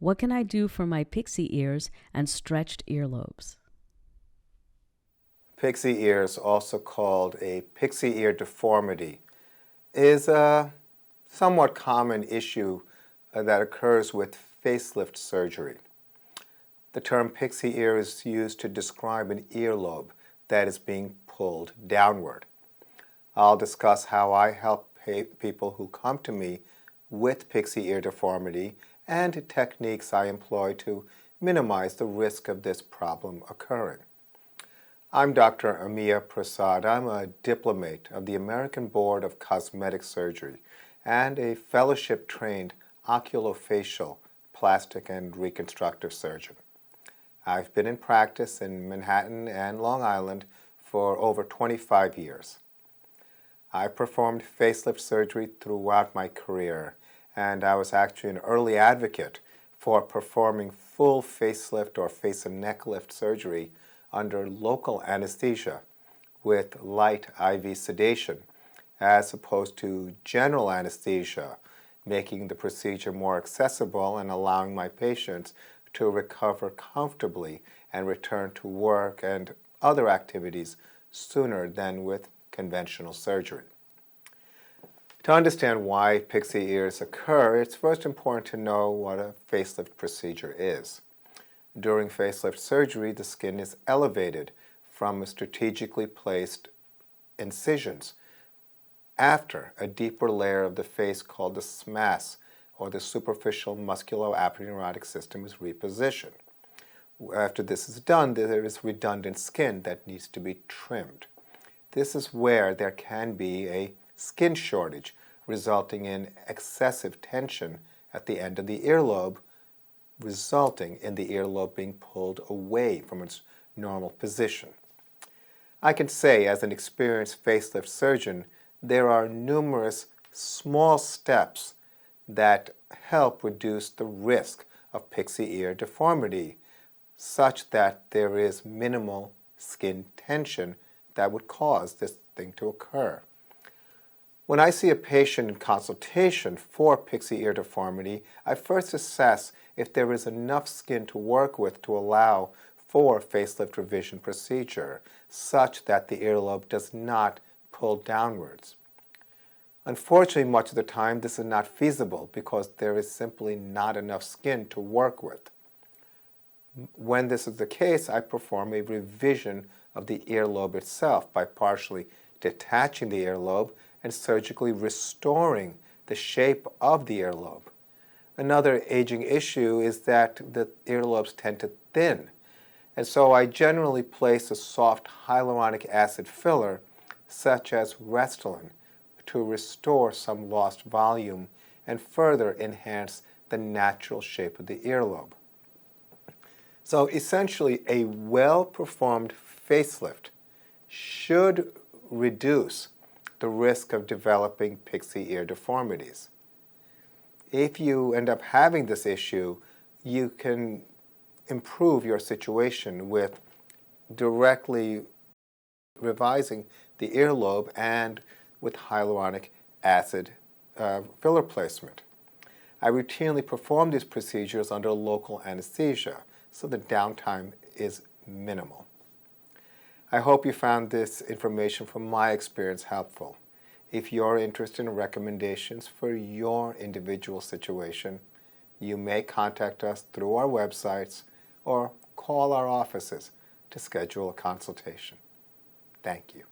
What can I do for my pixie ears and stretched earlobes? Pixie ears, also called a pixie ear deformity, is a somewhat common issue that occurs with facelift surgery. The term pixie ear is used to describe an earlobe that is being pulled downward. I'll discuss how I help people who come to me with pixie ear deformity and techniques I employ to minimize the risk of this problem occurring. I'm Dr. Amiya Prasad. I'm a diplomate of the American Board of Cosmetic Surgery and a fellowship-trained oculofacial plastic and reconstructive surgeon. I've been in practice in Manhattan and Long Island for over 25 years. I performed facelift surgery throughout my career, and I was actually an early advocate for performing full facelift or face and neck lift surgery under local anesthesia with light IV sedation as opposed to general anesthesia, making the procedure more accessible and allowing my patients to recover comfortably and return to work and other activities sooner than with conventional surgery. To understand why pixie ears occur, it's first important to know what a facelift procedure is. During facelift surgery, the skin is elevated from strategically placed incisions after a deeper layer of the face called the SMAS, or the superficial musculoaponeurotic system, is repositioned. After this is done, there is redundant skin that needs to be trimmed. This is where there can be a skin shortage, resulting in excessive tension at the end of the earlobe, resulting in the earlobe being pulled away from its normal position. I can say, as an experienced facelift surgeon, there are numerous small steps that help reduce the risk of pixie ear deformity, such that there is minimal skin tension that would cause this thing to occur. When I see a patient in consultation for pixie ear deformity, I first assess if there is enough skin to work with to allow for facelift revision procedure, such that the earlobe does not pull downwards. Unfortunately, much of the time this is not feasible because there is simply not enough skin to work with. When this is the case, I perform a revision of the earlobe itself by partially detaching the earlobe and surgically restoring the shape of the earlobe. Another aging issue is that the earlobes tend to thin, and so I generally place a soft hyaluronic acid filler, such as Restylane, to restore some lost volume and further enhance the natural shape of the earlobe. So essentially, a well-performed facelift should reduce the risk of developing pixie ear deformities. If you end up having this issue, you can improve your situation with directly revising the earlobe and with hyaluronic acid filler placement. I routinely perform these procedures under local anesthesia, so the downtime is minimal. I hope you found this information from my experience helpful. If you're interested in recommendations for your individual situation, you may contact us through our websites or call our offices to schedule a consultation. Thank you.